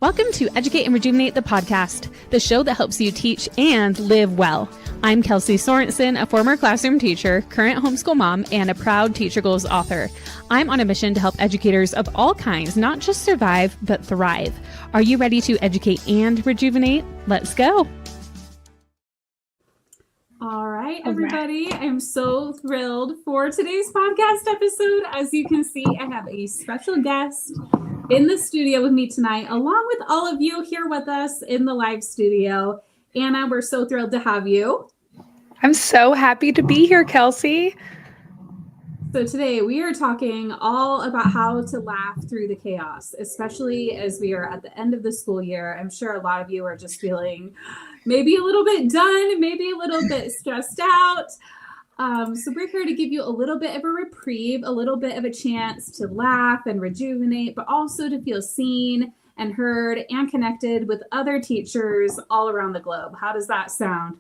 Welcome to Educate and Rejuvenate the podcast, the show that helps you teach and live well. I'm Kelsey Sorensen, a former classroom teacher, current homeschool mom, and a proud Teacher Goals author. I'm on a mission to help educators of all kinds not just survive, but thrive. Are you ready to educate and rejuvenate? Let's go. All right, everybody. I'm so thrilled for today's podcast episode. As you can see, I have a special guest in the studio with me tonight, along with all of you here with us in the live studio. Anna, we're so thrilled to have you. I'm so happy to be here, Kelsey. So today we are talking all about how to laugh through the chaos, especially as we are at the end of the school year. I'm sure a lot of you are just feeling maybe a little bit done, maybe a little bit stressed out. So we're here to give you a little bit of a reprieve, a little bit of a chance to laugh and rejuvenate, but also to feel seen and heard and connected with other teachers all around the globe. How does that sound?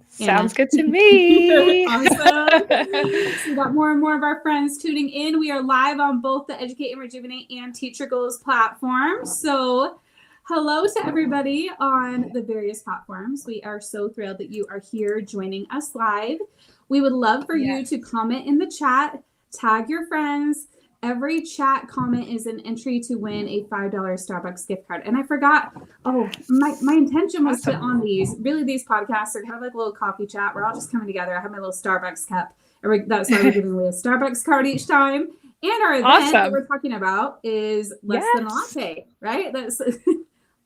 Sounds good to me. Awesome. So we got more and more of our friends tuning in. We are live on both the Educate and Rejuvenate and Teacher Goals platforms. So hello to everybody on the various platforms. We are so thrilled that you are here joining us live. We would love for you to comment in the chat, tag your friends. Every chat comment is an entry to win a $5 Starbucks gift card. And I forgot, my intention was to on these podcasts are kind of like a little coffee chat. We're all just coming together. I have my little Starbucks cup. That's why we're giving away a Starbucks card each time. And our event that we're talking about is less than a latte, right? That's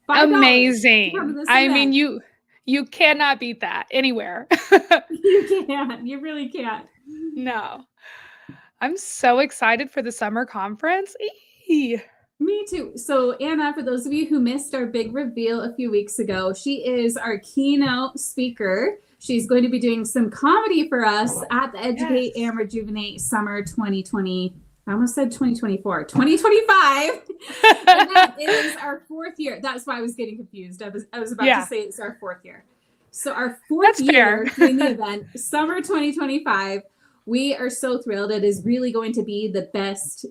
amazing. I mean, you cannot beat that anywhere. You can't. You really can't. No. I'm so excited for the summer conference. Me too. So Anna, for those of you who missed our big reveal a few weeks ago, she is our keynote speaker. She's going to be doing some comedy for us at the Educate and Rejuvenate Summer 2020. I almost said 2024, 2025. And that is our fourth year. That's why I was getting confused. I was about to say it's our fourth year. So our fourth year doing the event, Summer 2025. We are so thrilled. It is really going to be the best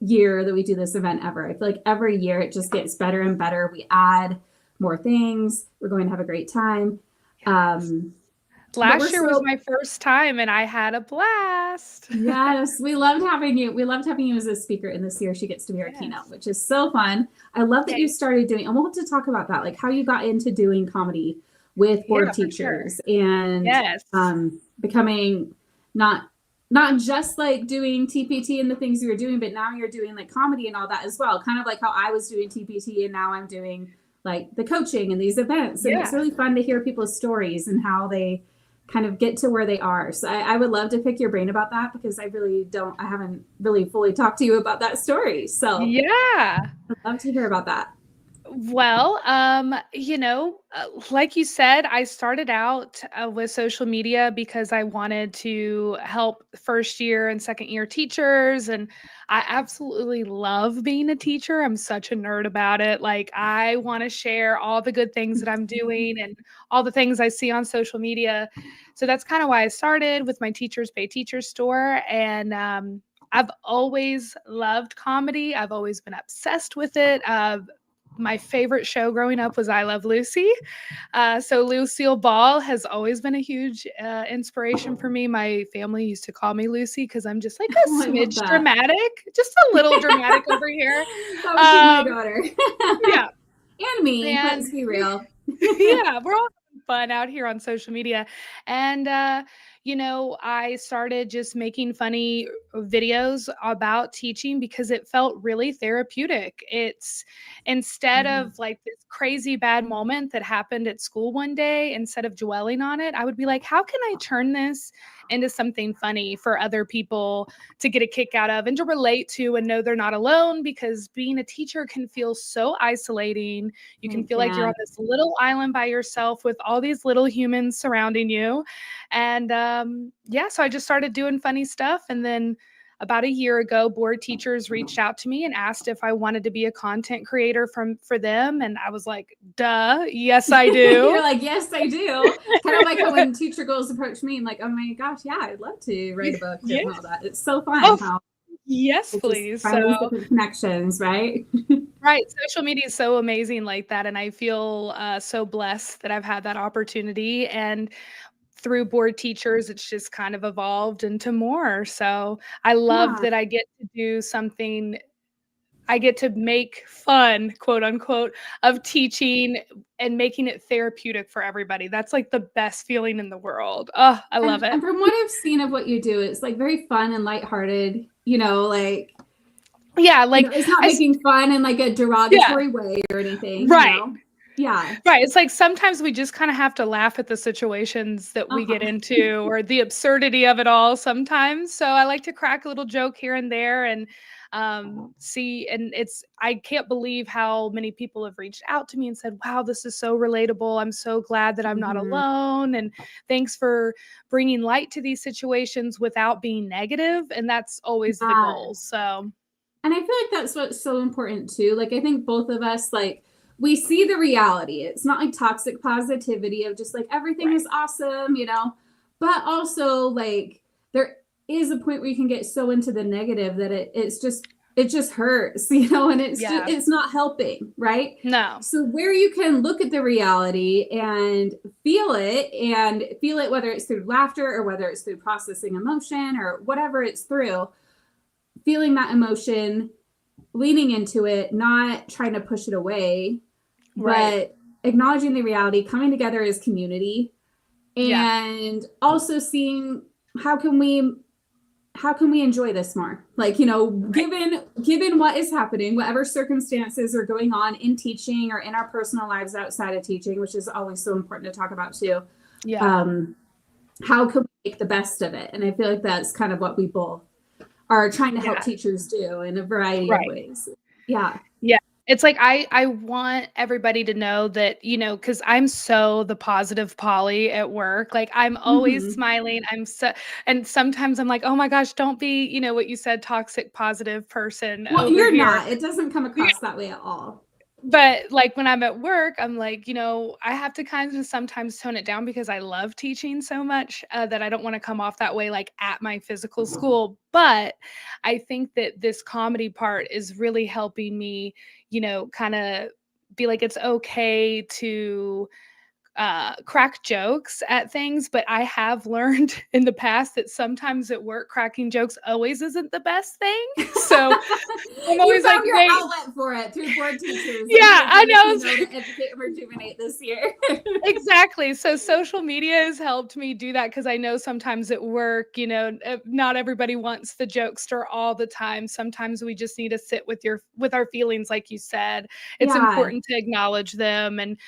year that we do this event ever. I feel like every year it just gets better and better. We add more things. We're going to have a great time. Last year was my first time and I had a blast. Yes, we loved having you. We loved having you as a speaker, and this year she gets to be our keynote, which is so fun. I love that you started doing, and we'll have to talk about that, like how you got into doing comedy with board teachers and becoming not just like doing TPT and the things you were doing, but now you're doing like comedy and all that as well. Kind of like how I was doing TPT and now I'm doing like the coaching and these events. And it's really fun to hear people's stories and how they kind of get to where they are. So I would love to pick your brain about that because I haven't really fully talked to you about that story. So I'd love to hear about that. Well, like you said, I started out with social media because I wanted to help first year and second year teachers. And I absolutely love being a teacher. I'm such a nerd about it. Like I want to share all the good things that I'm doing and all the things I see on social media. So that's kind of why I started with my Teachers Pay Teachers store. And I've always loved comedy. I've always been obsessed with it. My favorite show growing up was I Love Lucy. So Lucille Ball has always been a huge inspiration for me. My family used to call me Lucy because I'm just like a smidge dramatic, just a little dramatic over here. That would be my daughter. And me, let's be real. We're all having fun out here on social media. And, I started just making funny videos about teaching because it felt really therapeutic. It's instead of like this crazy bad moment that happened at school one day, instead of dwelling on it, I would be like, how can I turn this into something funny for other people to get a kick out of and to relate to and know they're not alone, because being a teacher can feel so isolating. You can feel like you're on this little island by yourself with all these little humans surrounding you. And so I just started doing funny stuff. And then about a year ago, board teachers reached out to me and asked if I wanted to be a content creator for them. And I was like, duh, yes, I do. You're like, yes, I do. Kind of like when Teacher Goals approached me, I'm like, oh my gosh, yeah, I'd love to write a book and all that. It's so fun how Yes, It's just please. find those So, different connections, right? right, social media is so amazing like that, and I feel so blessed that I've had that opportunity. And through board teachers, it's just kind of evolved into more. So I love Yeah. that I get to do something. I get to make fun, quote unquote, of teaching and making it therapeutic for everybody. That's like the best feeling in the world. Oh, I love And it. from what I've seen of what you do, it's like very fun and lighthearted, like, Yeah, like it's not I, s- making fun in like a yeah, derogatory way or anything, right. Yeah. Right, it's like sometimes we just kinda have to laugh at the situations that we get Uh-huh. into or the absurdity of it all sometimes, so I like to crack a little joke here and there and, see and I can't believe how many people have reached out to me and said, "Wow, this is so relatable, I'm so glad that I'm not Mhm. alone, and thanks for bringing light to these situations without being negative," and that's always the Yeah. goal, so And I feel like that's what's so important too. Like I think both of us like we see the reality. It's not like toxic positivity of just like everything right. is awesome, but also like there is a point where you can get so into the negative that it just hurts, and Yeah. it's not helping, right? No. So where you can look at the reality and feel it whether it's through laughter or whether it's through processing emotion or whatever it's through, feeling that emotion, leaning into it, not trying to push it away, Right. but acknowledging the reality, coming together as community, Yeah. and also seeing how can we enjoy this more, like, Right. given what is happening, whatever circumstances are going on in teaching or in our personal lives outside of teaching, which is always so important to talk about too. Yeah. um, how can we make the best of it? And I feel like that's kind of what we both are trying to help Yeah. teachers do in a variety of Right. ways. Yeah. Yeah. It's like I want everybody to know that, because 'cause I'm so the positive Polly at work, like, I'm always Hmm. smiling, and sometimes I'm like, "Oh my gosh, don't be," what you said, "toxic positive person Well, over you're here." not. It doesn't come across that way at all. But, like, when I'm at work, I'm like, I have to kind of sometimes tone it down because I love teaching so much, that I don't wanna come off that way, like, at my physical school, but I think that this comedy part is really helping me, kinda be like, it's okay to crack jokes at things, but I have learned in the past that sometimes at work, cracking jokes always isn't the best thing. So I'm You always like, found your wait, outlet for it through board teachers and yeah, through I doing the know. keynote at Educate and Rejuvenate this year. Exactly. So social media has helped me do that because I know sometimes at work, not everybody wants the jokester all the time. Sometimes we just need to sit with our feelings, like you said. It's Yeah. important to acknowledge them, and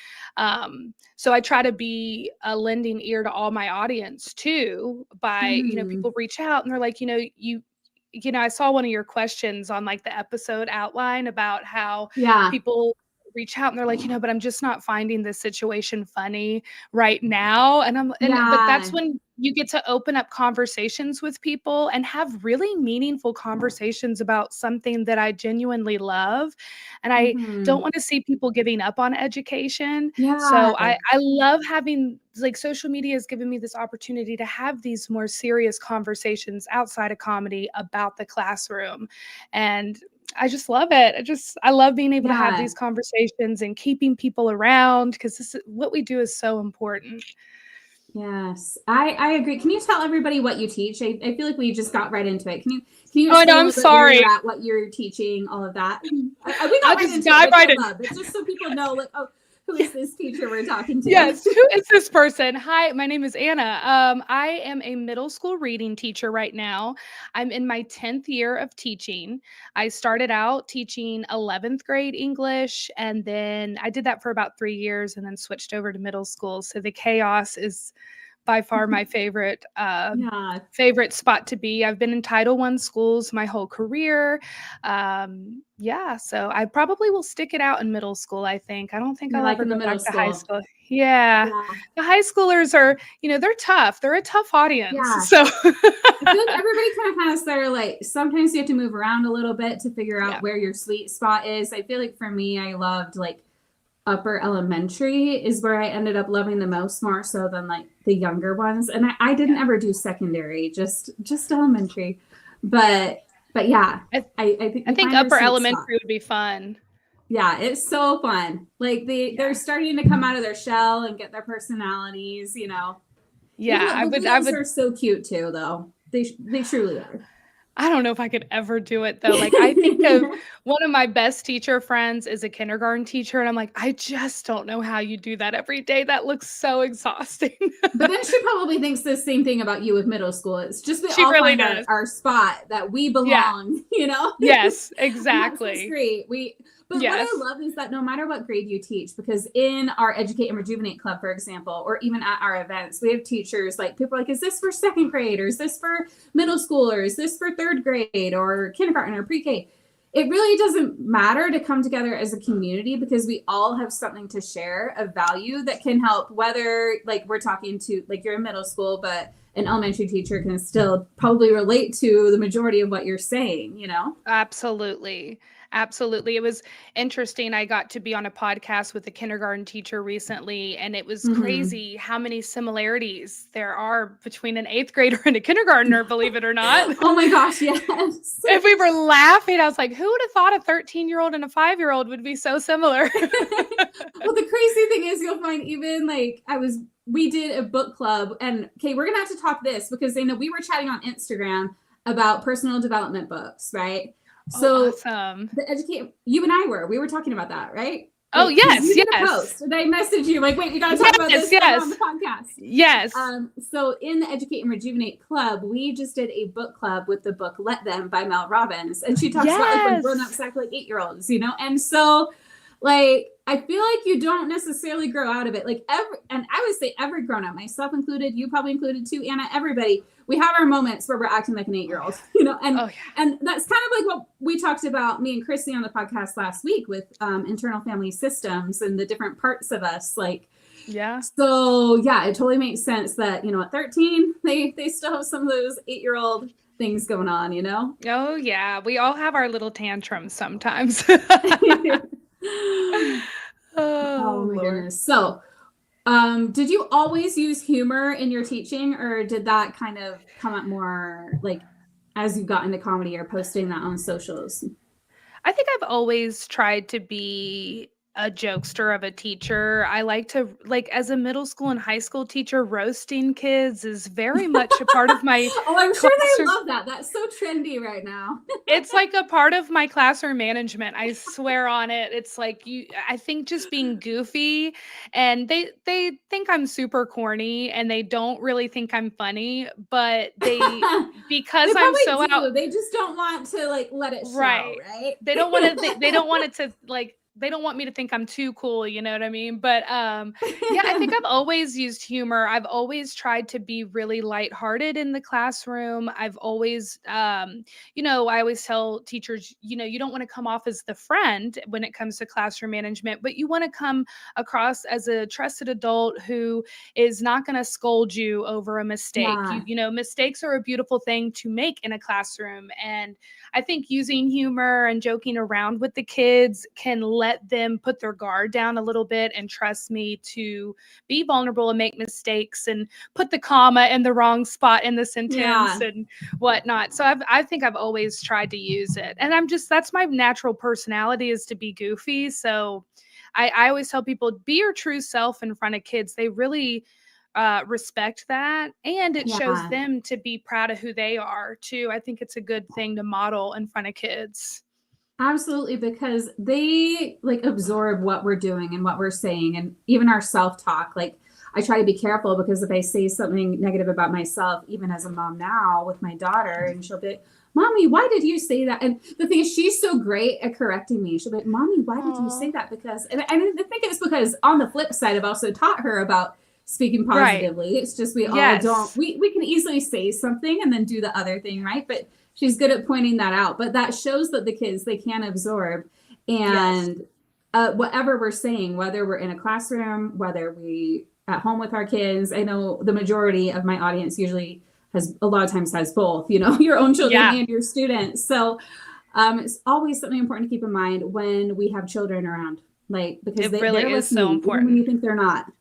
so I try to be a lending ear to all my audience too. By Hmm. people reach out and they're like, I saw one of your questions on like the episode outline about how Yeah. people reach out and they're like, but I'm just not finding this situation funny right now. But Yeah. that's when you get to open up conversations with people and have really meaningful conversations about something that I genuinely love. And I don't Hmm. want to see people giving up on education. Yeah. So I love having, like, social media has given me this opportunity to have these more serious conversations outside of comedy about the classroom. And I just love it. I love being able to have Yeah. these conversations and keeping people around because this is what we do is so important. Yes. I agree. Can you tell everybody what you teach? I feel like we just got right into it. Can you Oh, I know, explain a I'm little bit where sorry. you're at, what you're teaching, all of that? We got I'll right just into it, dive which I right in. love. It's just so people know, like, oh, who is this teacher we're talking to? Yes, who is this person? Hi, my name is Anna. I am a middle school reading teacher right now. I'm in my 10th year of teaching. I started out teaching 11th grade English, and then I did that for about 3 years and then switched over to middle school. So the chaos is by far my Yeah. favorite spot to be. I've been in Title I schools my whole career. Yeah, so I probably will stick it out in middle school, I think. I don't think You're I'll like ever in the go middle back to high school. school. Yeah. Yeah. The high schoolers are, they're tough. They're a tough audience. Yeah. So I feel like everybody kind of has their, like, sometimes you have to move around a little bit to figure yeah. out where your sweet spot is. I feel like for me, I loved like upper elementary is where I ended up loving the most, more so than like the younger ones. And I didn't Yeah. ever do secondary, just elementary. But But yeah, I, I think I think find our upper sweet elementary spot. would be fun. Yeah, it's so fun. Like they're starting to come out of their shell and get their personalities, you know. Yeah, I The would, I littles would are so cute too, though. They truly are. I don't know if I could ever do it though. Like I think of one of my best teacher friends is a kindergarten teacher, and I'm like, I just don't know how you do that every day. That looks so exhausting. But then she probably thinks the same thing about you with middle school. It's just we She all really find does. our spot that we Yeah. belong, you know? Yes, And that's what's exactly. great. But what I Yes. love is that no matter what grade you teach, because in our Educate and Rejuvenate Club, for example, or even at our events, we have teachers like people are like, is this for second grade, or is this for middle school, or is this for third grade or kindergarten or pre-K? It really doesn't matter to come together as a community because we all have something to share of value that can help, whether like we're talking to like you're in middle school, but an elementary teacher can still probably relate to the majority of what you're saying, you know? Absolutely. Absolutely. It was interesting. I got to be on a podcast with a kindergarten teacher recently, and it was Mm-hmm. crazy how many similarities there are between an eighth grader and a kindergartner, believe it or not. Oh my gosh, yes. And we were laughing. I was like, who would have thought a 13-year-old and a 5-year-old would be so similar? Well, the crazy thing is you'll find even like we did a book club, and okay, we're gonna have to talk this because they know we were chatting on Instagram about personal development books, right? Oh, So awesome. the educate you and we were talking about that, right? Oh, Like, 'cause yes, you did a yes. post and I messaged you like, wait, we gotta talk about Yes, this over on yes, the podcast. yes. So in the Educate and Rejuvenate Club, we just did a book club with the book Let Them by Mel Robbins. And she talks about like when grown-ups Yes. act like 8-year-olds, you know? And so like I feel like you don't necessarily grow out of it. Like and I would say every grown-up, myself included, you probably included too, Anna, everybody, we have our moments where we're acting like an 8-year-old, you know, Oh, yeah. and that's kind of like what we talked about, me and Chrissy on the podcast last week with internal family systems and the different parts of us. Like, Yeah. so yeah, it totally makes sense that, you know, at 13, they still have some of those 8-year-old things going on, you know? Oh, yeah. We all have our little tantrums sometimes. Oh Oh, my Lord. goodness. So, did you always use humor in your teaching, or did that kind of come up more like as you got into comedy or posting that on socials? I think I've always tried to be a jokester of a teacher. I like to, like, as a middle school and high school teacher, roasting kids is very much a part of my Oh, I'm sure they classroom. love that. That's so trendy right now. It's like a part of my classroom management. I swear on it. It's like I think just being goofy, and they think I'm super corny and they don't really think I'm funny, but They because I'm so probably out. do. They just don't want to like let it show, Right. right? They don't want it to, like, they don't want me to think I'm too cool, you know what I mean? But, yeah, I think I've always used humor. I've always tried to be really lighthearted in the classroom. I've always, I always tell teachers, you don't wanna come off as the friend when it comes to classroom management, but you wanna come across as a trusted adult who is not gonna scold you over a mistake. Yeah. Mistakes are a beautiful thing to make in a classroom, and I think using humor and joking around with the kids can let them put their guard down a little bit and trust me to be vulnerable and make mistakes and put the comma in the wrong spot in the sentence Yeah. and whatnot. So I think I've always tried to use it. And that's my natural personality, is to be goofy. So I always tell people, be your true self in front of kids. They really respect that, and it shows Yeah. them to be proud of who they are too. I think it's a good thing to model in front of kids. Absolutely, because they like absorb what we're doing and what we're saying, and even our self-talk. Like, I try to be careful because if I say something negative about myself, even as a mom now with my daughter, and she'll be like, Mommy, why did you say that? And the thing is, she's so great at correcting me. She'll be like, Mommy, why did you say Aw. that? Because, and I think it's because on the flip side, I've also taught her about speaking Right. positively. It's just we all don't, Yes. we can easily say something and then do the other thing, right? But she's good at pointing that out. But that shows that the kids, they can absorb. Yes. And whatever we're saying, whether we're in a classroom, whether we at home with our kids, I know the majority of my audience usually has a lot of times has both, your own children Yeah. and your students. So it's always something important to keep in mind when we have children around, like, because It really they're is so listening even when important. you think they're not.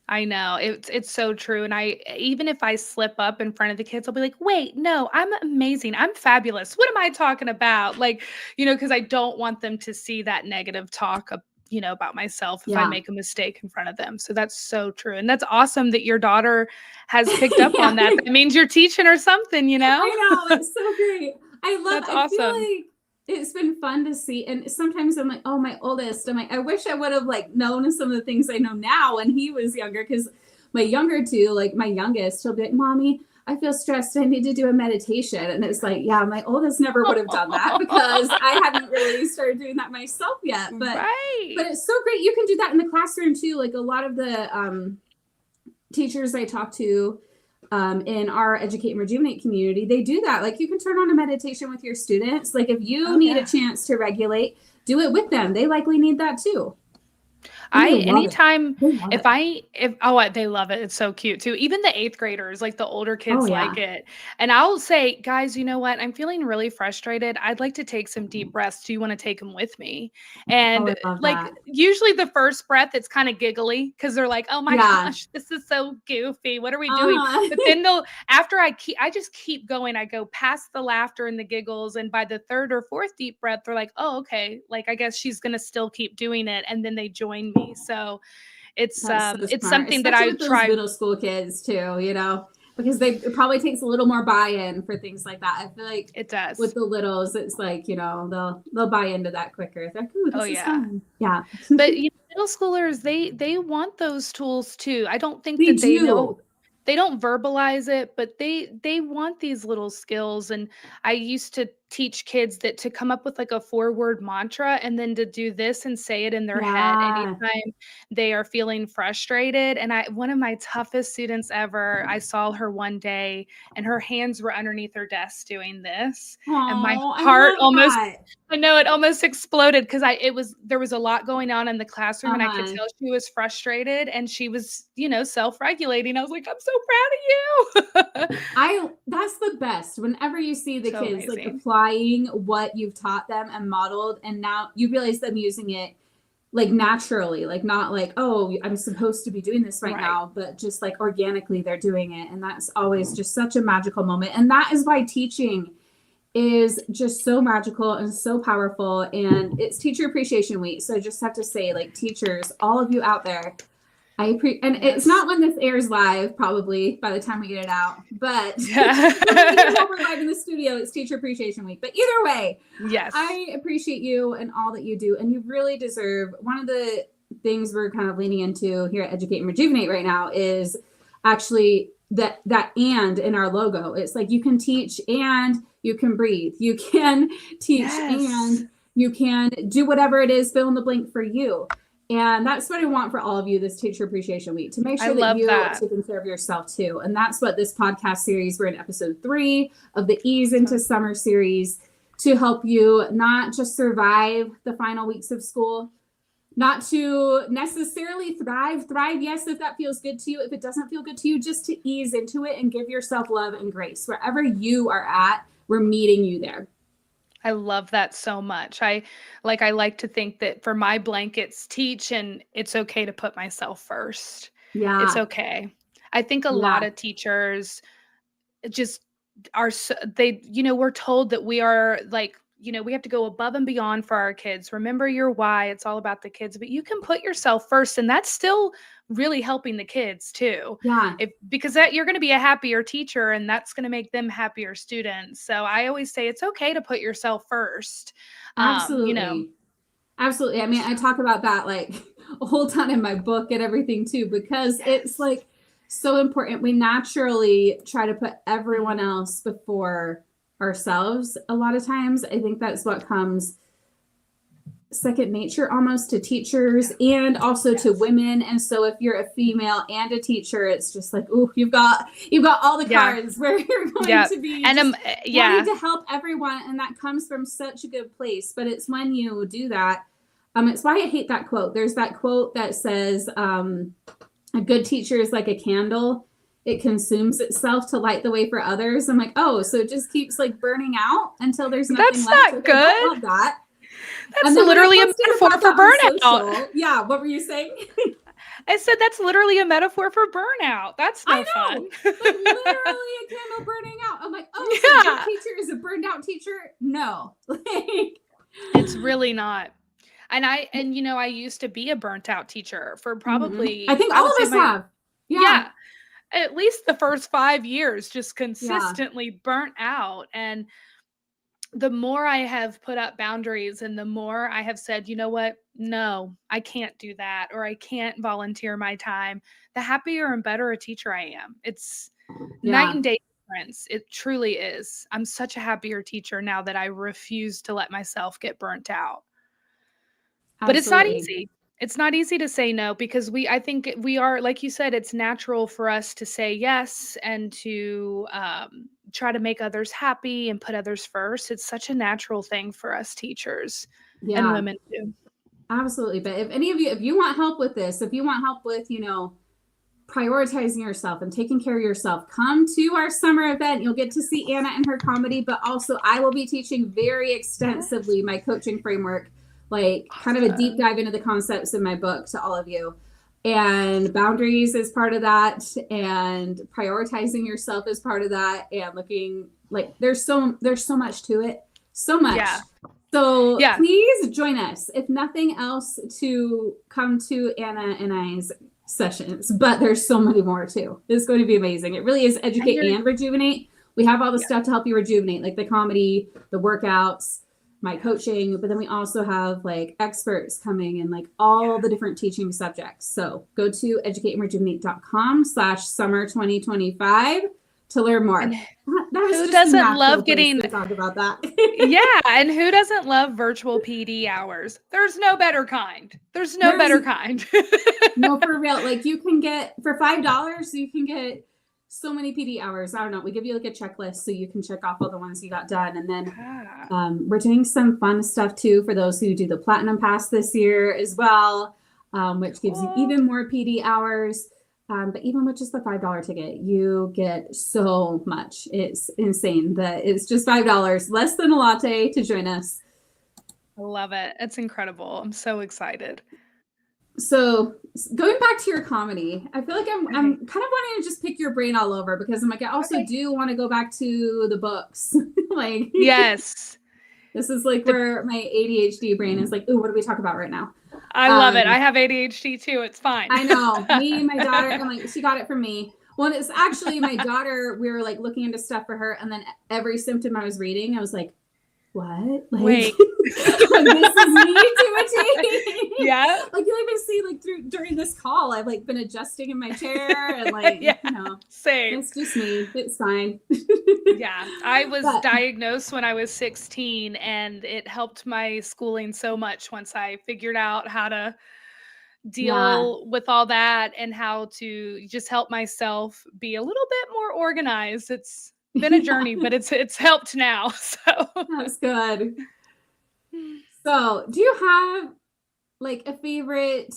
I know. It's so true. And even if I slip up in front of the kids, I'll be like, wait, no, I'm amazing. I'm fabulous. What am I talking about? Like, because I don't want them to see that negative talk about myself if I make a mistake in front of them. So that's so true. And that's awesome that your daughter has picked up on that. That means you're teaching her something, I know. It's so great. That's I awesome. feel like it's been fun to see. And sometimes I'm like, oh, my oldest, I'm like, I wish I would have known some of the things I know now when he was younger. Cause my younger two, my youngest, he'll be like, Mommy, I feel stressed. I need to do a meditation. And it's like, yeah, my oldest never would have done that because I haven't really started doing that myself yet. But it's so great. You can do that in the classroom too. Like a lot of the teachers I talk to in our Educate and Rejuvenate community, they do that. Like you can turn on a meditation with your students. Like if you need a chance to regulate, do it with them. They likely need that too. Anytime they love it. It's so cute too. Even the 8th graders, like the older kids like it. And I'll say, guys, you know what? I'm feeling really frustrated. I'd like to take some deep breaths. Do you want to take them with me? And usually the first breath, it's kind of giggly because they're like, oh my gosh, this is so goofy. What are we doing? But then I just keep going. I go past the laughter and the giggles. And by the 3rd or 4th deep breath, they're like, oh, okay. Like, I guess she's going to still keep doing it. And then they join me. So it's something that I try middle school kids too, because it probably takes a little more buy-in for things like that. I feel like it does with the littles. It's like, they'll buy into that quicker. They're like, ooh, this is fun. Yeah. But middle schoolers, they want those tools too. I don't think that they know. They don't verbalize it, but they want these little skills. And I used to teach kids that to come up with like a 4-word mantra and then to do this and say it in their head anytime they are feeling frustrated. And one of my toughest students ever, I saw her one day and her hands were underneath her desk doing this. And my heart it almost exploded because there was a lot going on in the classroom and I could tell she was frustrated and she was, self-regulating. I was like, I'm so proud of you. That's the best. Whenever you see the kids applying what you've taught them and modeled, and now you realize them using it naturally, not oh, I'm supposed to be doing this right now, but just organically they're doing it. And that's always just such a magical moment. And that is why teaching is just so magical and so powerful. And it's Teacher Appreciation Week. So I just have to say, teachers, all of you out there, it's not when this airs live, probably by the time we get it out, but we're live in the studio, it's Teacher Appreciation Week. But either way, I appreciate you and all that you do. And you really deserve. One of the things we're kind of leaning into here at Educate and Rejuvenate right now is actually that and in our logo. It's like you can teach and you can breathe. You can teach and you can do whatever it is, fill in the blank for you. And that's what I want for all of you this Teacher Appreciation Week, to make sure that you are taking care of yourself too. And that's what this podcast series, we're in episode 3 of the Ease into Summer series, to help you not just survive the final weeks of school, not to necessarily thrive, yes, if that feels good to you. If it doesn't feel good to you, just to ease into it and give yourself love and grace. Wherever you are at, we're meeting you there. I love that so much. I like to think that for my blankets, teach, and it's okay to put myself first. Yeah. It's okay. I think a lot of teachers just are, we're told that we are we have to go above and beyond for our kids. Remember your why. It's all about the kids, but you can put yourself first, and that's still really helping the kids too. Yeah. Because you're going to be a happier teacher, and that's going to make them happier students. So I always say it's okay to put yourself first. Absolutely. Absolutely. I mean, I talk about that a whole ton in my book and everything too, because it's so important. We naturally try to put everyone else before ourselves a lot of times. I think that's what comes second nature almost to teachers and also to women. And so if you're a female and a teacher, it's just ooh, you've got all the cards where you're going to be and wanting to help everyone, and that comes from such a good place. But it's when you do that, it's why I hate that quote. There's that quote that says a good teacher is like a candle. It consumes itself to light the way for others. I'm like, oh, so it just keeps burning out until there's nothing left. That's not good. I love that. That's literally a metaphor for burnout. Yeah. What were you saying? I said that's literally a metaphor for burnout. That's no I know, fun. like literally a candle burning out. I'm like, oh, so Yeah. your teacher is a burned out teacher? No, like It's really not. And I used to be a burnt out teacher for probably, I think I all would say of us have. yeah, at least the first 5 years, just Yeah. consistently burnt out. And the more I have put up boundaries and the more I have said, you know what? No, I can't do that, or I can't volunteer my time, the happier and better a teacher I am. It's night Yeah. and day difference. It truly is. I'm such a happier teacher now that I refuse to let myself get burnt out. But it's not Absolutely. easy. It's not easy to say no because I think we are, like you said, it's natural for us to say yes and to try to make others happy and put others first. It's such a natural thing for us teachers and Yeah, women too. absolutely. But if any of you, if you want help with this, if you want help with, prioritizing yourself and taking care of yourself, come to our summer event. You'll get to see Anna and her comedy, but also I will be teaching very extensively my coaching framework, like kind of a deep dive into the concepts in my book to all of you. And boundaries is part of that, and prioritizing yourself is part of that, and looking like there's so much to it. So much. Yeah. So Yeah. please join us, if nothing else, to come to Anna and I's sessions, but there's so many more too. It's going to be amazing. It really is educate and rejuvenate. We have all the stuff to help you rejuvenate, like the comedy, the workouts, my coaching, but then we also have like experts coming and like all the different teaching subjects. So go to educateandrejuvenate.com/summer 2025 to learn more. Who doesn't love getting to talk about that? Yeah, and who doesn't love virtual PD hours? There's no better kind. There's no better kind. No, for real. Like you can get for $5, you can get so many PD hours. I don't know. We give you like a checklist so you can check off all the ones you got done. And then we're doing some fun stuff too for those who do the Platinum Pass this year as well, which gives you even more PD hours. But even with just the $5 ticket, you get so much. It's insane that it's just $5, less than a latte to join us. I love it. It's incredible. I'm so excited. So going back to your comedy, I feel like I'm kind of wanting to just pick your brain all over because I'm like, I also do want to go back to the books. Like, yes, this is like where my ADHD brain is like, ooh, what do we talk about right now? I love it. I have ADHD too. It's fine. I know. Me and my daughter, I'm like, she got it from me. Well, it's actually my daughter, we were like looking into stuff for her. And then every symptom I was reading, I was like, what? Like, wait. Like, this is me to a T. Yeah. Like you'll even see like during this call, I've like been adjusting in my chair and like, same. It's just me. It's fine. Yeah. I was diagnosed when I was 16 and it helped my schooling so much once I figured out how to deal with all that and how to just help myself be a little bit more organized. It's been a journey, but it's helped now. So that's good. So do you have like a favorite,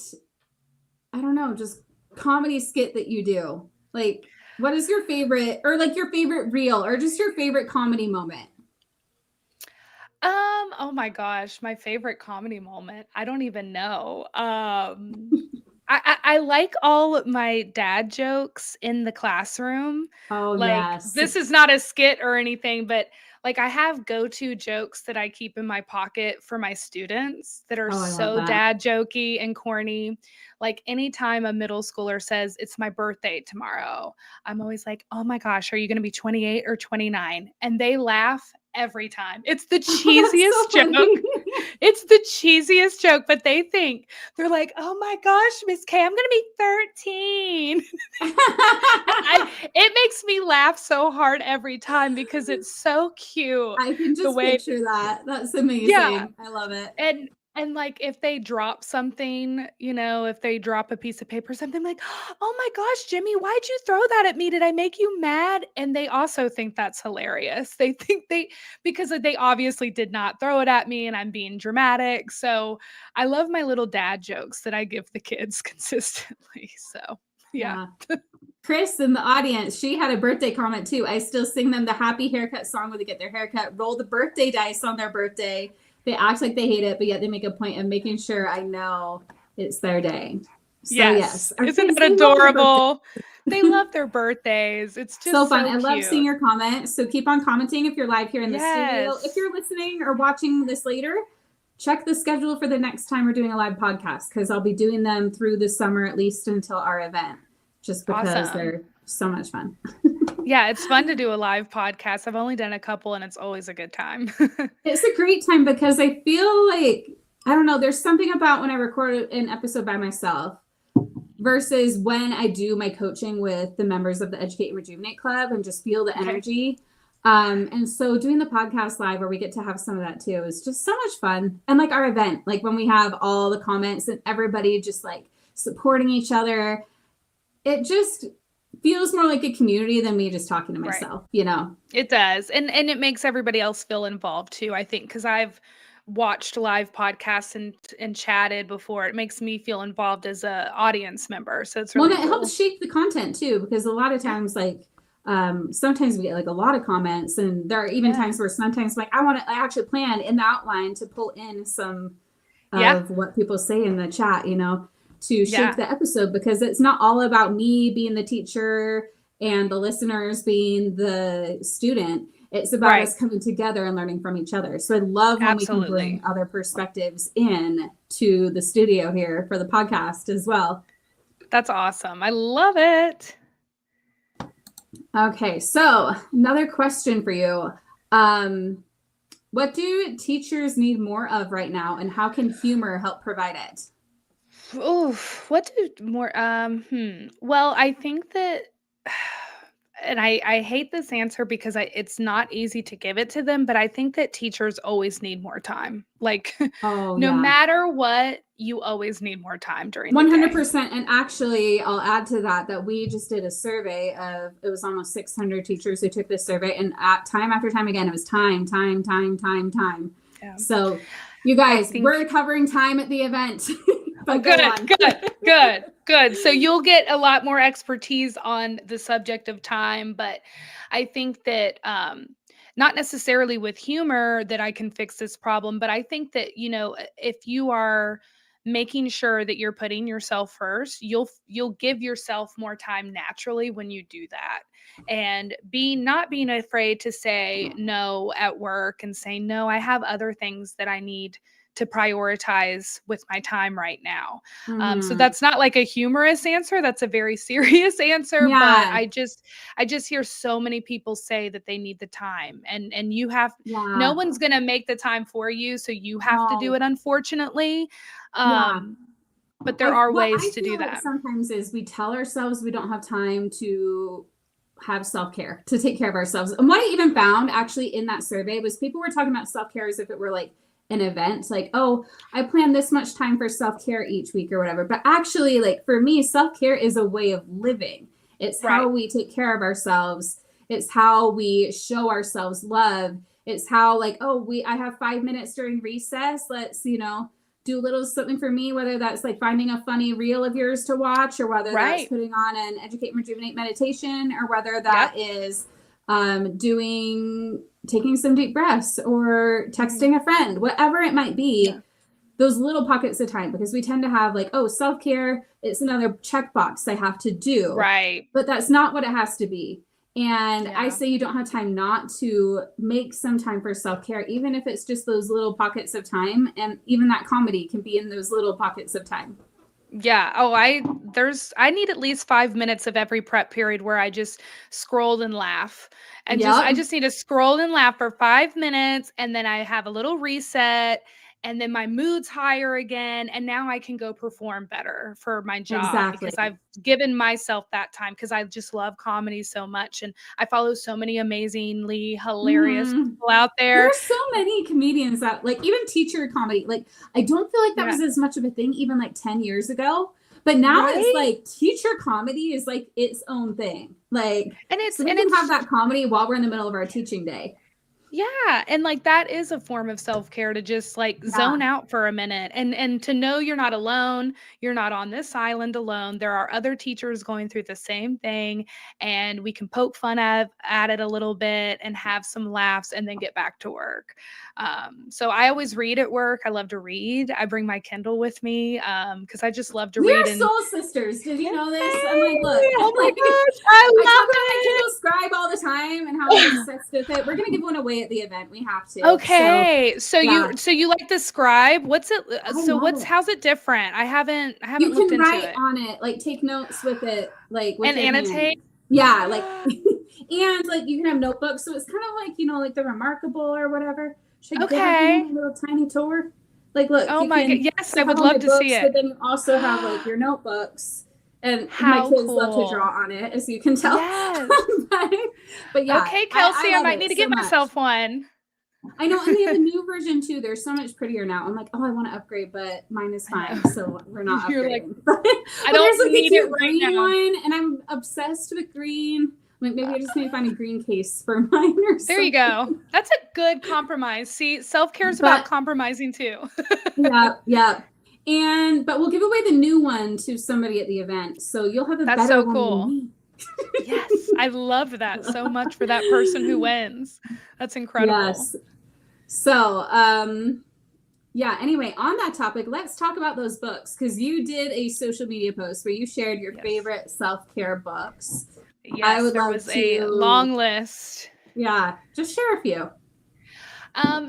I don't know, just comedy skit that you do? Like, what is your favorite, or like your favorite reel, or just your favorite comedy moment? Oh my gosh, my favorite comedy moment. I don't even know. I like all my dad jokes in the classroom. Oh, like, yes. This is not a skit or anything, but like I have go-to jokes that I keep in my pocket for my students that are so dad jokey and corny. Like anytime a middle schooler says, it's my birthday tomorrow, I'm always like, oh my gosh, are you going to be 28 or 29? And they laugh every time. It's the cheesiest joke. It's the cheesiest joke, but they're like, oh my gosh, Miss K, I'm going to be 13. It makes me laugh so hard every time because it's so cute. I can just picture that. That's amazing. Yeah. I love it. And like if they drop something, if they drop a piece of paper, something like, oh my gosh, Jimmy, why'd you throw that at me? Did I make you mad? And they also think that's hilarious. They think because they obviously did not throw it at me and I'm being dramatic. So I love my little dad jokes that I give the kids consistently. So yeah. Chris in the audience, she had a birthday comment too. I still sing them the happy haircut song when they get their haircut, roll the birthday dice on their birthday. They act like they hate it, but yet they make a point of making sure I know it's their day. So Yes. our Isn't kids, that they love their birthday. adorable? They love their birthdays. It's just So fun. so I love seeing cute. your comments. So keep on commenting if you're live here in the studio. If Yes. you're listening or watching this later, check the schedule for the next time we're doing a live podcast, because I'll be doing them through the summer, at least until our event, just because Awesome. they're so much fun. Yeah, it's fun to do a live podcast. I've only done a couple and it's always a good time. It's a great time because I feel like, I don't know, there's something about when I record an episode by myself versus when I do my coaching with the members of the Educate and Rejuvenate Club and just feel the energy. And so doing the podcast live where we get to have some of that too is just so much fun. And like our event, like when we have all the comments and everybody just like supporting each other, it just feels more like a community than me just talking to myself, you know? It does. And it makes everybody else feel involved too, I think, because I've watched live podcasts and chatted before. It makes me feel involved as a audience member. So it's really Well, and it cool. helps shape the content too, because a lot of times, like, sometimes we get like a lot of comments, and there are even times where sometimes like I actually plan in the outline to pull in some of what people say in the chat, you know, to shape the episode, because it's not all about me being the teacher and the listeners being the student. It's about us coming together and learning from each other. So I love when we can bring other perspectives in to the studio here for the podcast as well. That's awesome. I love it. Okay, so another question for you. What do teachers need more of right now, and how can humor help provide it? Oh, what do more? Well, I think that, and I hate this answer because it's not easy to give it to them, but I think that teachers always need more time. Like, Oh, no yeah. matter what, you always need more time during the day. 100%. And actually, I'll add to that we just did a survey of, it was almost 600 teachers who took this survey, and time after time again, it was time. Yeah. So you guys, we're covering time at the event. Oh, good. So you'll get a lot more expertise on the subject of time, but I think that not necessarily with humor that I can fix this problem, but I think that, you know, if you are making sure that you're putting yourself first, you'll give yourself more time naturally when you do that. And not being afraid to say no at work and say, no, I have other things that I need to prioritize with my time right now. So that's not like a humorous answer. That's a very serious answer. Yeah. But I just hear so many people say that they need the time, and you have, no one's going to make the time for you. So you have to do it, unfortunately. But there are ways to do that. Sometimes is we tell ourselves we don't have time to have self-care, to take care of ourselves. And what I even found actually in that survey was people were talking about self-care as if it were like an event, like, oh, I plan this much time for self-care each week or whatever. But actually, like for me, self-care is a way of living. It's how we take care of ourselves. It's how we show ourselves love. It's how, like, oh, I have 5 minutes during recess. Let's, you know, do a little something for me, whether that's like finding a funny reel of yours to watch, or whether that's putting on an Educate and Rejuvenate meditation, or whether that is taking some deep breaths or texting a friend, whatever it might be. Those little pockets of time, because we tend to have like, oh, self-care, it's another checkbox I have to do. Right. But that's not what it has to be. And I say you don't have time not to make some time for self-care, even if it's just those little pockets of time. And even that comedy can be in those little pockets of time. Yeah. Oh, I need at least 5 minutes of every prep period where I just scroll and laugh. And I just need to scroll and laugh for 5 minutes, and then I have a little reset, and then my mood's higher again, and now I can go perform better for my job because I've given myself that time, because I just love comedy so much, and I follow so many amazingly hilarious people out there. There are so many comedians that, like, even teacher comedy, like, I don't feel like that was as much of a thing even like 10 years ago. But now it's like teacher comedy is like its own thing. Like, and we can have that comedy while we're in the middle of our teaching day. Yeah, and like that is a form of self-care to just like zone out for a minute and to know you're not alone, you're not on this island alone. There are other teachers going through the same thing, and we can poke fun at it a little bit and have some laughs and then get back to work. So I always read at work. I love to read. I bring my Kindle with me because I just love to We read. are soul sisters. Did you know this? I'm like, look. Oh my Like, gosh, I I talk love about my it. Kindle Scribe all the time and how I'm obsessed with it. We're gonna give one away at the event. We have to. Okay, so yeah. you like the Scribe? What's it? I love it. How's it different? I haven't You looked can into write it. on it, like take notes with it, like with And your annotate? hand. Yeah, like and like you can have notebooks. So it's kind of like, like the Remarkable or whatever. Should I give everyone a little tiny tour? Like, look, Oh you my can God. Yes, so I would have all love my to books, see it. but then you also have like your notebooks. And my How kids love to cool. draw on it, as you can tell. Yes. but yeah. Okay, Kelsey, I might need to get myself one. I know, and they have a new version too. They're so much prettier now. I'm like, oh, I want to upgrade, but mine is fine, so we're not You're upgrading. like, but I don't there's like need a cute it right green now. one, and I'm obsessed with green. Like maybe I just need to find a green case for mine or something. There you go. That's a good compromise. See, self-care is about compromising too. yeah. But we'll give away the new one to somebody at the event, so you'll have a That's better so one cool. than me. Yes, I love that so much for that person who wins. That's incredible. Yes. So, anyway, on that topic, let's talk about those books, because you did a social media post where you shared your favorite self-care books. Yes, there was a long list. Yeah, just share a few.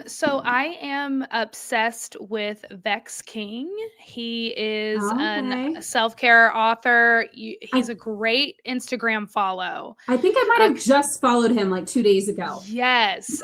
So I am obsessed with Vex King. He is a self-care author. He's a great Instagram follow. I think I might have just followed him like 2 days ago. Yes.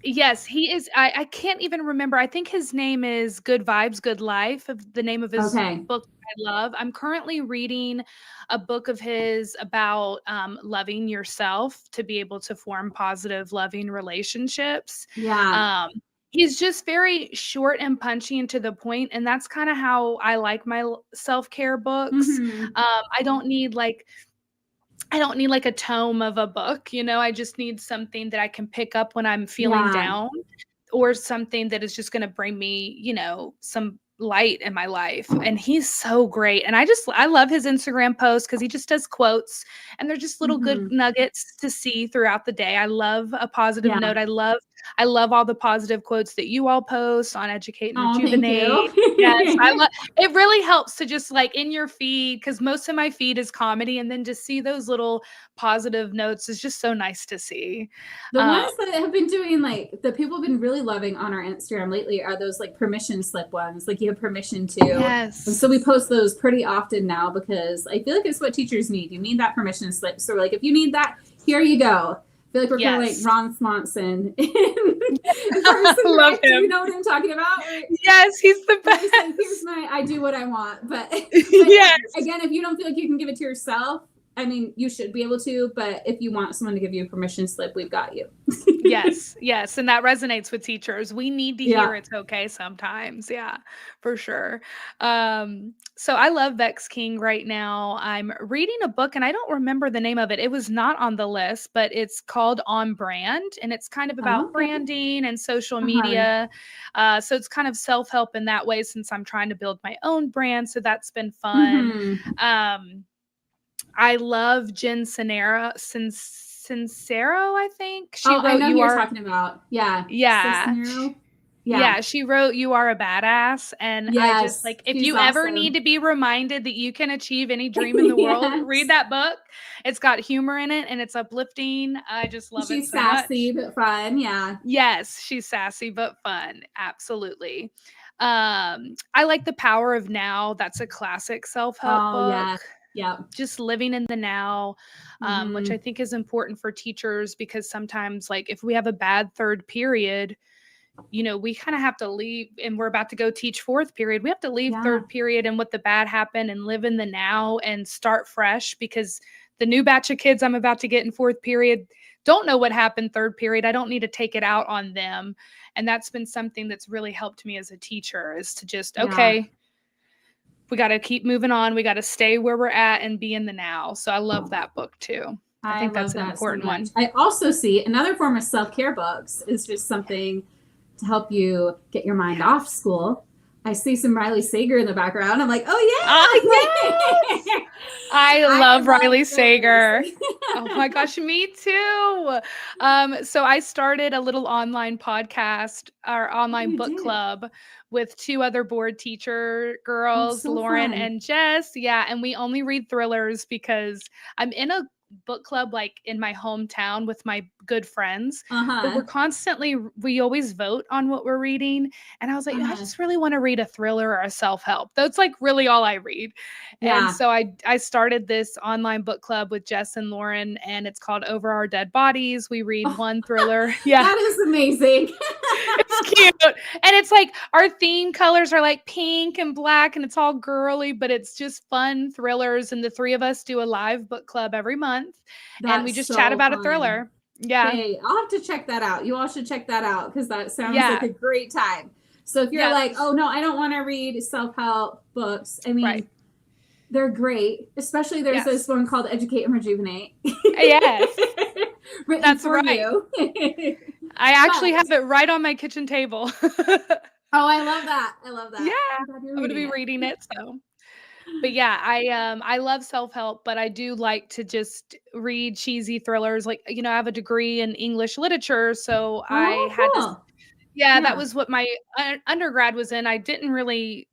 Yes, he is. I can't even remember. I think his name is Good Vibes, Good Life, the name of his book I love. I'm currently reading a book of his about loving yourself to be able to form positive, loving relationships. Yeah. He's just very short and punchy and to the point, and that's kind of how I like my self-care books. Mm-hmm. I don't need like a tome of a book, I just need something that I can pick up when I'm feeling down, or something that is just going to bring me, some light in my life. And he's so great. And I love his Instagram posts because he just does quotes, and they're just little good nuggets to see throughout the day. I love a positive note. I love all the positive quotes that you all post on Educate and Rejuvenate. Yes, it really helps to just like in your feed, because most of my feed is comedy, and then to see those little positive notes is just so nice to see. The ones that have been doing, like, the people have been really loving on our Instagram lately are those like permission slip ones. Like, you have permission to. Yes. And so we post those pretty often now, because I feel like it's what teachers need. You need that permission slip. So we're like, if you need that, here you go. I feel like we're kind of like Ron Swanson. I love him. Do you know what I'm talking about? Yes, he's the best. Like, here's I do what I want. But yes. Again, if you don't feel like you can give it to yourself, I mean, you should be able to, but if you want someone to give you a permission slip, we've got you. Yes. And that resonates with teachers. We need to hear it's okay sometimes. Yeah, for sure. So I love Vex King right now. I'm reading a book, and I don't remember the name of it. It was not on the list, but it's called On Brand, and it's kind of about branding and social media. So it's kind of self-help in that way, since I'm trying to build my own brand. So that's been fun. I love Jen Sincero, I think. She wrote I know who you're talking about. Yeah. Yeah, she wrote You Are a Badass. And I just like, if you ever need to be reminded that you can achieve any dream in the world, read that book. It's got humor in it, and it's uplifting. I just love it so much. She's sassy but fun. Yeah. Yes, she's sassy but fun. Absolutely. I like The Power of Now. That's a classic self-help book. Yeah. Just living in the now, which I think is important for teachers, because sometimes, like, if we have a bad third period, we kind of have to leave, and we're about to go teach fourth period. We have to leave third period and what the bad happened, and live in the now and start fresh, because the new batch of kids I'm about to get in fourth period don't know what happened third period. I don't need to take it out on them. And that's been something that's really helped me as a teacher, is to just, we got to keep moving on. We got to stay where we're at and be in the now. So I love that book too. I think that's love an that important so much. one. I also see another form of self-care books is just something to help you get your mind off school. I see some Riley Sager in the background. I'm like, oh yeah. Yes! I love Riley those. Sager. Oh my gosh, me too. So I started a little online podcast, our online You book did. club with 2 other board teacher Oh, girls, so Lauren fun. and Jess. Yeah, and we only read thrillers because I'm in a book club like in my hometown with my good friends, but we always vote on what we're reading, and I was like, I just really want to read a thriller or a self-help. That's like really all I read. And Yeah. so I started this online book club with Jess and Lauren, and it's called Over Our Dead Bodies. We read one thriller. Yeah. That is amazing. It's cute. And it's like our theme colors are like pink and black, and it's all girly, but it's just fun thrillers. And the 3 of us do a live book club every month, and we That's just so chat about a fun. thriller. Yeah. Okay, I'll have to check that out. You all should check that out because that sounds Yeah. like a great time. So if you're Yeah. like, oh no, I don't want to read self-help books. I mean, Right. they're great. Especially there's Yes. this one called Educate and Rejuvenate. Yes. Written That's for right. you. I actually have it right on my kitchen table. Oh, I love that. I love that. Yeah. I'm glad you're I'm going to be reading it. So, but yeah, I love self-help, but I do like to just read cheesy thrillers. Like, you know, I have a degree in English literature, so I had to, cool. yeah, that Yeah. was what my undergrad was in. I didn't really,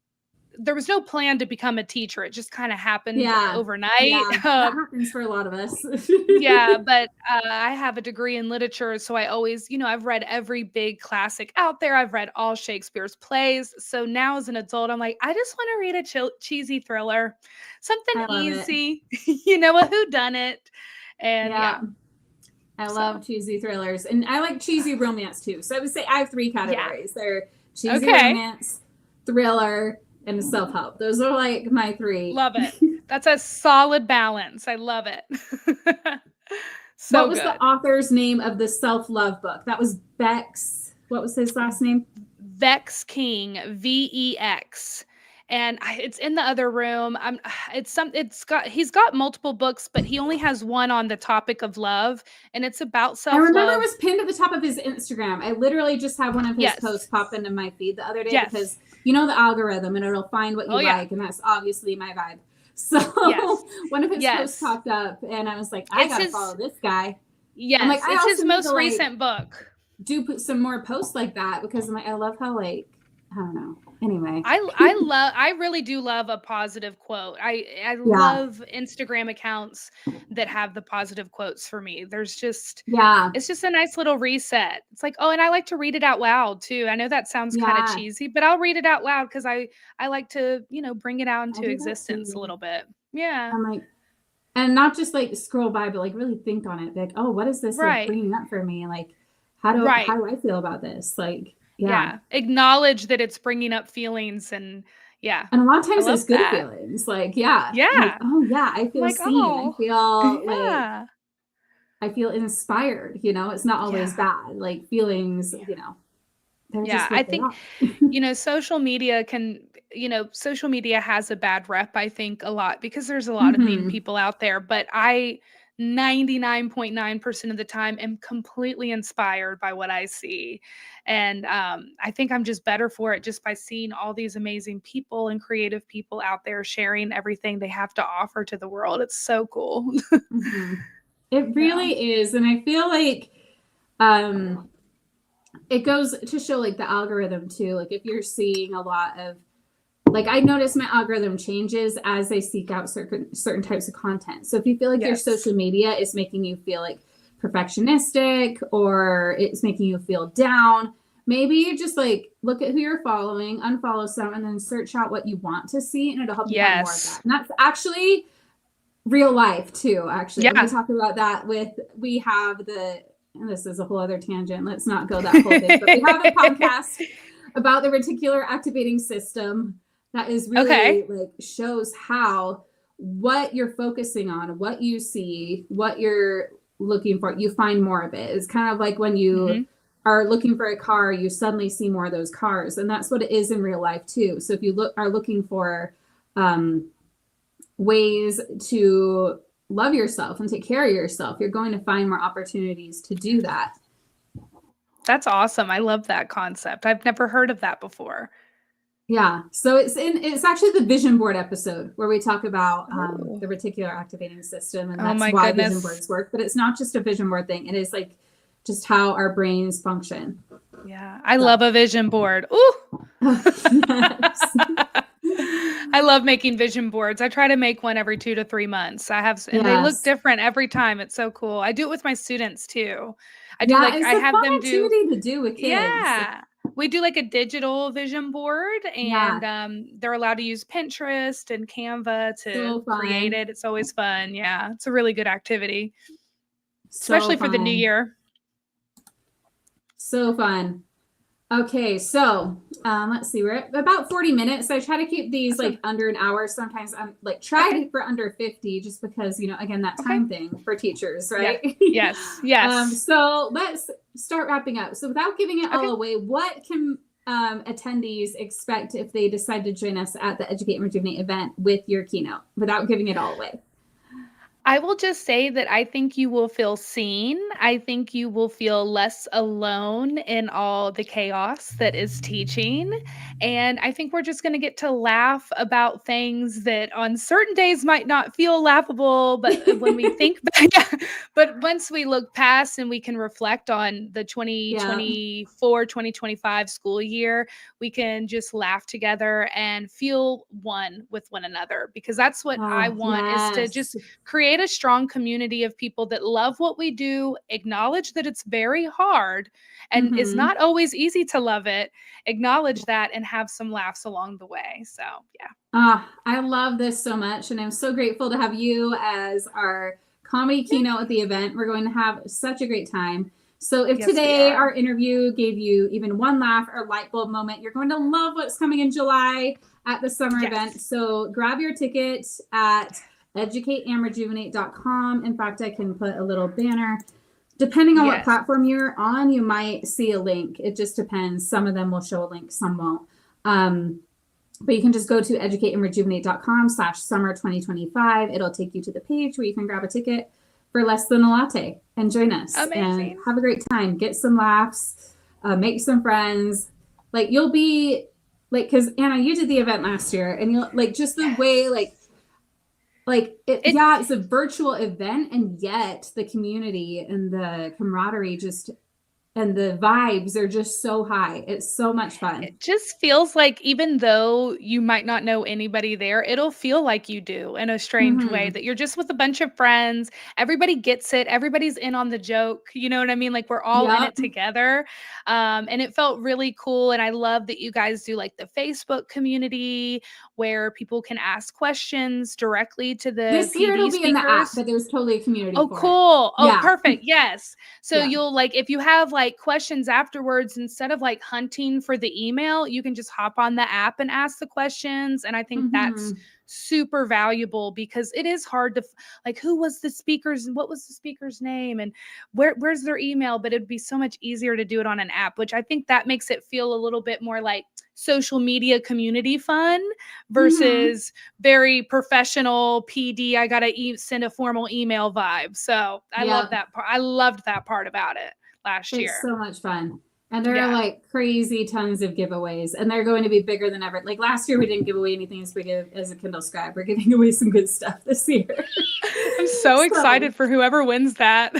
there was no plan to become a teacher. It just kind of happened Yeah. overnight. Yeah. That happens for a lot of us. Yeah, but I have a degree in literature, so I always, you know, I've read every big classic out there. I've read all Shakespeare's plays. So now as an adult, I'm like, I just want to read a cheesy thriller, something I love it. easy, you know, a whodunit. And yeah. I love cheesy thrillers, and I like cheesy romance too. So I would say I have 3 categories. They're cheesy romance, thriller, and self-help. Those are like my 3. Love it. That's a solid balance. I love it. So what was the author's name of the self-love book? That was Beck's. What was his last name? Vex King, Vex. And it's in the other room. He's got multiple books, but he only has one on the topic of love, and it's about self-love. I remember it was pinned at the top of his Instagram. I literally just had one of his posts pop into my feed the other day because you know the algorithm, and it'll find what you like, and that's obviously my vibe. So one of his posts popped up, and I was like, I gotta follow this guy. Yes, I'm like, it's his most recent book. Do put some more posts like that because I'm like, I love how I don't know. Anyway, I really do love a positive quote. I love Instagram accounts that have the positive quotes for me. There's just it's just a nice little reset. It's like, oh, and I like to read it out loud too. I know that sounds kind of cheesy, but I'll read it out loud because I like to, you know, bring it out into existence a little bit. Yeah. I'm like, and not just like scroll by, but like really think on it. Like, oh, what is this like bringing up for me? Like, how do I feel about this? Like. Yeah. Acknowledge that it's bringing up feelings and and a lot of times it's good feelings. Like, like, oh yeah, I feel like, seen. I feel like I feel inspired, you know, it's not always bad. Like feelings, you know. I think you know, social media has a bad rep, I think, a lot because there's a lot of mean people out there, but I 99.9% of the time am completely inspired by what I see. And I think I'm just better for it just by seeing all these amazing people and creative people out there sharing everything they have to offer to the world. It's so cool. It really is. And I feel like it goes to show like the algorithm too. Like if you're seeing a lot of, like I notice my algorithm changes as I seek out certain types of content. So if you feel like your social media is making you feel like perfectionistic or it's making you feel down, maybe you just like look at who you're following, unfollow some, and then search out what you want to see, and it'll help you find more of that. And that's actually real life too. Actually, we talk about that we have and this is a whole other tangent. Let's not go that whole thing, but we have a podcast about the reticular activating system. That is really like shows how what you're focusing on, what you see, what you're looking for, you find more of it. It's kind of like when you are looking for a car, you suddenly see more of those cars. And that's what it is in real life too. So if you are looking for ways to love yourself and take care of yourself, you're going to find more opportunities to do that. That's awesome. I love that concept. I've never heard of that before. Yeah. So it's actually the vision board episode where we talk about the reticular activating system, and that's why vision boards work. But it's not just a vision board thing. It is like just how our brains function. Yeah. I love a vision board. Ooh. Yes. I love making vision boards. I try to make one every 2 to 3 months. They look different every time. It's so cool. I do it with my students too. I have them do activity to do with kids. Yeah. We do like a digital vision board, and they're allowed to use Pinterest and Canva to create it. It's always fun. Yeah. It's a really good activity, especially for the new year. So fun. Okay, so let's see, we're at about 40 minutes. So I try to keep these like under an hour. Sometimes I'm like for under 50, just because, again, that time thing for teachers, right? Yeah. Yes. So let's start wrapping up. So without giving it all away, what can attendees expect if they decide to join us at the Educate and Rejuvenate event with your keynote, without giving it all away? I will just say that I think you will feel seen. I think you will feel less alone in all the chaos that is teaching. And I think we're just going to get to laugh about things that on certain days might not feel laughable, but when we think back, but once we look past and we can reflect on the 2024-2025 school year, we can just laugh together and feel one with one another, because that's what I want is to just create a strong community of people that love what we do, acknowledge that it's very hard and it's not always easy to love it, acknowledge that, and have some laughs along the way. So, yeah. I love this so much. And I'm so grateful to have you as our comedy keynote at the event. We're going to have such a great time. So if today our interview gave you even one laugh or light bulb moment, you're going to love what's coming in July at the summer event. So grab your ticket at educateandrejuvenate.com. In fact, I can put a little banner. Depending on what platform you're on, you might see a link. It just depends. Some of them will show a link, some won't. But you can just go to educateandrejuvenate.com/summer 2025. It'll take you to the page where you can grab a ticket for less than a latte and join us. Amazing. And have a great time. Get some laughs, make some friends. Like, you'll be like, because Anna, you did the event last year, and you'll like just the way it's a virtual event, and yet the community and the camaraderie and the vibes are just so high. It's so much fun. It just feels like, even though you might not know anybody there, it'll feel like you do in a strange way, that you're just with a bunch of friends. Everybody gets it. Everybody's in on the joke. You know what I mean? Like, we're all in it together. And it felt really cool. And I love that you guys do like the Facebook community where people can ask questions directly to the this PD year it'll speakers. Be in the app, but there's totally a community. Oh, for cool. It. Oh, perfect. Yes. So you'll like, if you have like questions afterwards, instead of like hunting for the email, you can just hop on the app and ask the questions. And I think that's super valuable, because it is hard to like, what was the speaker's name, and where's their email? But it'd be so much easier to do it on an app, which I think that makes it feel a little bit more like social media community fun versus very professional PD. I gotta send a formal email vibe. So I love that part. I loved that part about it last year. It's so much fun. And there are like crazy tons of giveaways, and they're going to be bigger than ever. Like last year, we didn't give away anything as big as a Kindle Scribe. We're giving away some good stuff this year. I'm so excited for whoever wins that.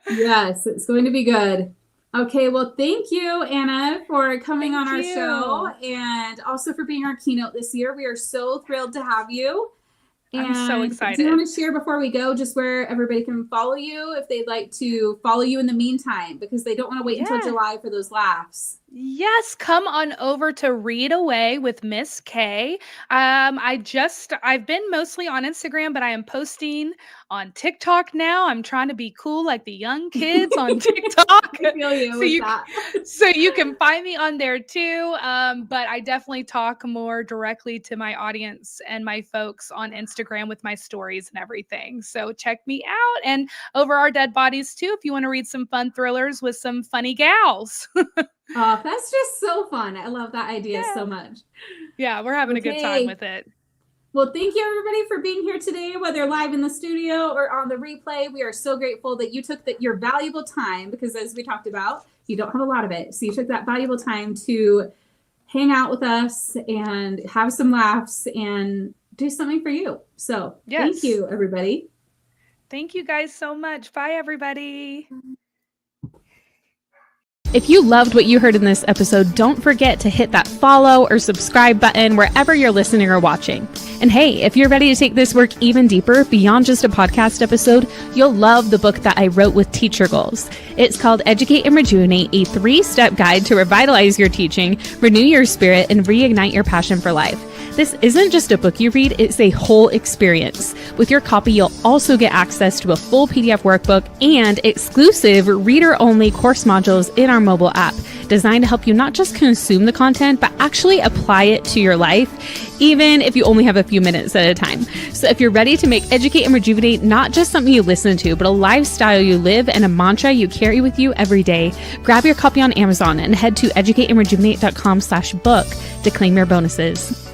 Yes, it's going to be good. Okay, well, thank you, Anna, for coming on our show, and also for being our keynote this year. We are so thrilled to have you. And I'm so excited. Do you want to share before we go just where everybody can follow you if they'd like to follow you in the meantime, because they don't want to wait until July for those laughs? Yes, come on over to Read Away with Miss K. I've been mostly on Instagram, but I am posting on TikTok now. I'm trying to be cool like the young kids on TikTok. I feel you with that. So you can find me on there too. But I definitely talk more directly to my audience and my folks on Instagram with my stories and everything. So check me out, and Over Our Dead Bodies too, if you want to read some fun thrillers with some funny gals. Oh, that's just so fun. I love that idea so much. Yeah, we're having a good time with it. Well, thank you everybody for being here today, whether live in the studio or on the replay. We are so grateful that you took your valuable time, because as we talked about, you don't have a lot of it. So you took that valuable time to hang out with us and have some laughs and do something for you. So Thank you, everybody. Thank you guys so much. Bye, everybody. If you loved what you heard in this episode, don't forget to hit that follow or subscribe button wherever you're listening or watching. And hey, if you're ready to take this work even deeper beyond just a podcast episode, you'll love the book that I wrote with teacher goals. It's called Educate and Rejuvenate, a 3-step guide to revitalize your teaching, renew your spirit, and reignite your passion for life. This isn't just a book you read, it's a whole experience. With your copy, you'll also get access to a full PDF workbook and exclusive reader-only course modules in our mobile app, designed to help you not just consume the content, but actually apply it to your life, even if you only have a few minutes at a time. So if you're ready to make Educate and Rejuvenate not just something you listen to, but a lifestyle you live and a mantra you carry with you every day, grab your copy on Amazon and head to educateandrejuvenate.com/book to claim your bonuses.